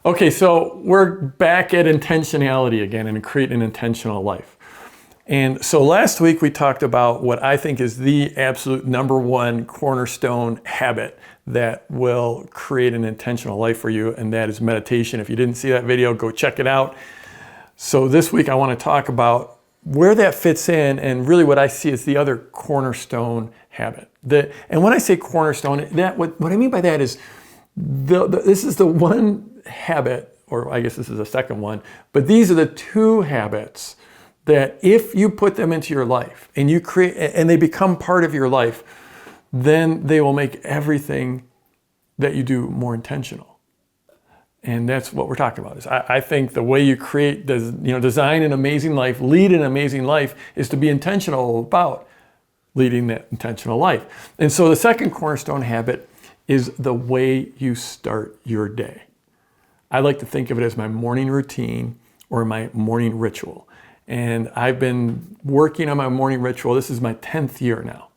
Okay, so we're back at intentionality again and create an intentional life. And so last week we talked about what I think is the absolute number one cornerstone habit that will create an intentional life for you, and that is meditation. If you didn't see that video, go check it out. So this week I want to talk about where that fits in and really what I see as the other cornerstone habit. And when I say cornerstone, what I mean by that is this is the one habit, or I guess this is the second one, but these are the two habits that if you put them into your life and you create and they become part of your life, then they will make everything that you do more intentional. And that's what we're talking about. I think the way you design an amazing life, lead an amazing life, is to be intentional about leading that intentional life. And so the second cornerstone habit is the way you start your day. I like to think of it as my morning routine or my morning ritual. And I've been working on my morning ritual. This is my 10th year now.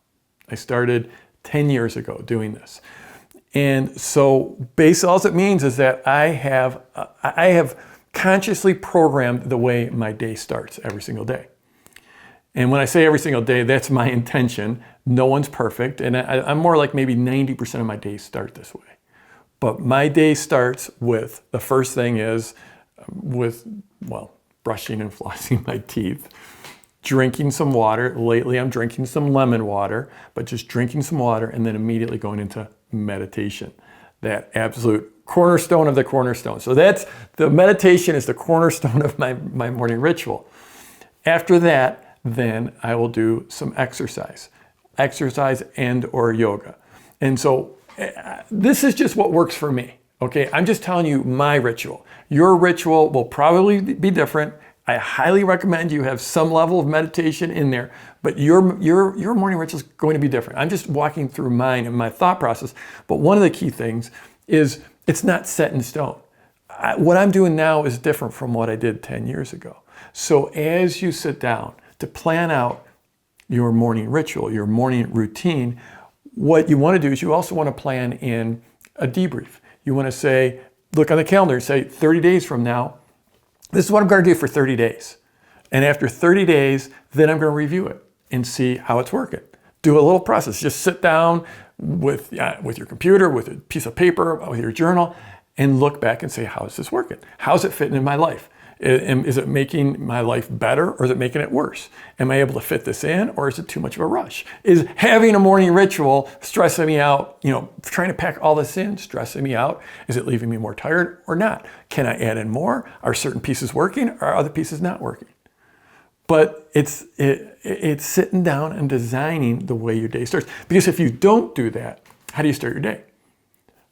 I started 10 years ago doing this. And so basically all it means is that I have consciously programmed the way my day starts every single day. And when I say every single day, that's my intention. No one's perfect. And I'm more like maybe 90% of my days start this way. But my day starts with, the first thing is brushing and flossing my teeth, drinking some water. Lately I'm drinking some lemon water, but just drinking some water and then immediately going into meditation. That absolute cornerstone of the cornerstone. So the meditation is the cornerstone of my morning ritual. After that, then I will do some exercise and or yoga. And so this is just what works for me. Okay, I'm just telling you my ritual. Your ritual will probably be different. I highly recommend you have some level of meditation in there, but your morning ritual is going to be different. I'm just walking through mine and my thought process. But one of the key things is it's not set in stone. What I'm doing now is different from what I did 10 years ago. So as you sit down to plan out your morning ritual, your morning routine, what you want to do is you also want to plan in a debrief. You want to say, look on the calendar and say 30 days from now, this is what I'm going to do for 30 days. And after 30 days, then I'm going to review it and see how it's working. Do a little process. Just sit down with your computer, with a piece of paper, with your journal, and look back and say, how is this working? How's it fitting in my life? Is it making my life better or is it making it worse? Am I able to fit this in or is it too much of a rush? Is having a morning ritual stressing me out, trying to pack all this in, stressing me out? Is it leaving me more tired or not? Can I add in more? Are certain pieces working? Are other pieces not working? But it's sitting down and designing the way your day starts. Because if you don't do that, how do you start your day?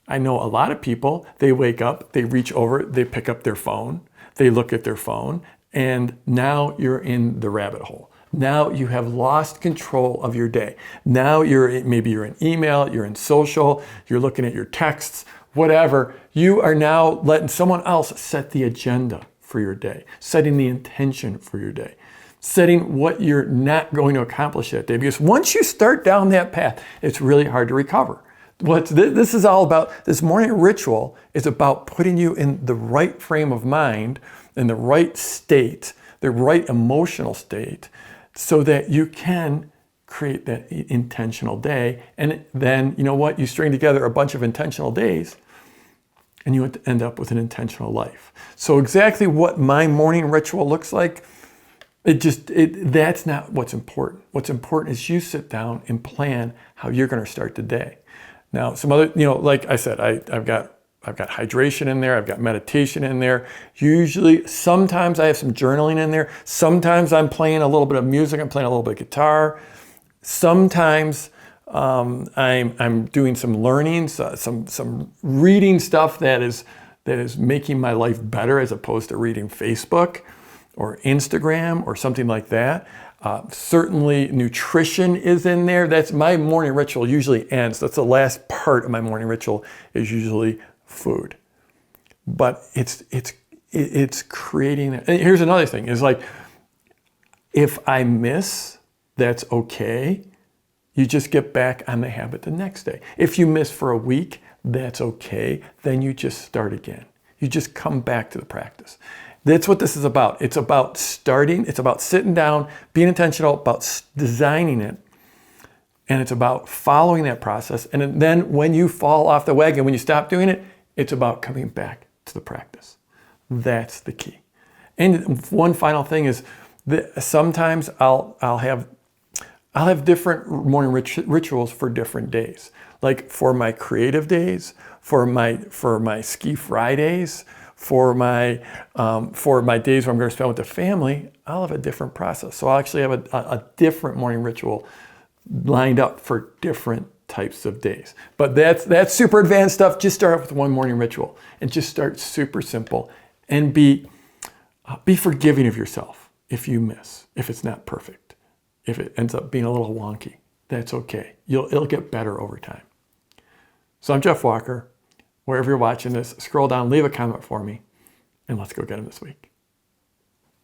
I know a lot of people, they wake up, they reach over, they pick up their phone, they look at their phone, and now you're in the rabbit hole. Now you have lost control of your day. Now maybe you're in email, you're in social, you're looking at your texts, whatever. You are now letting someone else set the agenda for your day, setting the intention for your day, setting what you're not going to accomplish that day. Because once you start down that path, it's really hard to recover. What this is all about, this morning ritual is about putting you in the right frame of mind, in the right state, the right emotional state, so that you can create that intentional day. And then, you know what? You string together a bunch of intentional days and you end up with an intentional life. So exactly what my morning ritual looks like, that's not what's important. What's important is you sit down and plan how you're going to start the day. Now, some other, like I said, I've got hydration in there. I've got meditation in there. Usually, sometimes I have some journaling in there. Sometimes I'm playing a little bit of music. I'm playing a little bit of guitar. Sometimes I'm doing some learning, some reading stuff that is making my life better as opposed to reading Facebook or Instagram or something like that. Certainly nutrition is in there. That's my morning ritual usually ends. That's the last part of my morning ritual is usually food. But it's creating, and here's another thing is like, if I miss, that's okay. You just get back on the habit the next day. If you miss for a week, that's okay. Then you just start again. You just come back to the practice. That's what this is about. It's about starting, it's about sitting down, being intentional, about designing it, and it's about following that process. And then when you fall off the wagon, when you stop doing it, it's about coming back to the practice. That's the key. And one final thing is that sometimes I'll have different morning rituals for different days. Like for my creative days, for my ski Fridays, for my days where I'm going to spend with the family, I'll have a different process. So I'll actually have a different morning ritual lined up for different types of days. But that's super advanced stuff. Just start off with one morning ritual and just start super simple, and be forgiving of yourself if you miss, if it's not perfect, if it ends up being a little wonky. That's okay. It'll get better over time. So I'm Jeff Walker. Wherever you're watching this, scroll down, leave a comment for me, and let's go get them this week.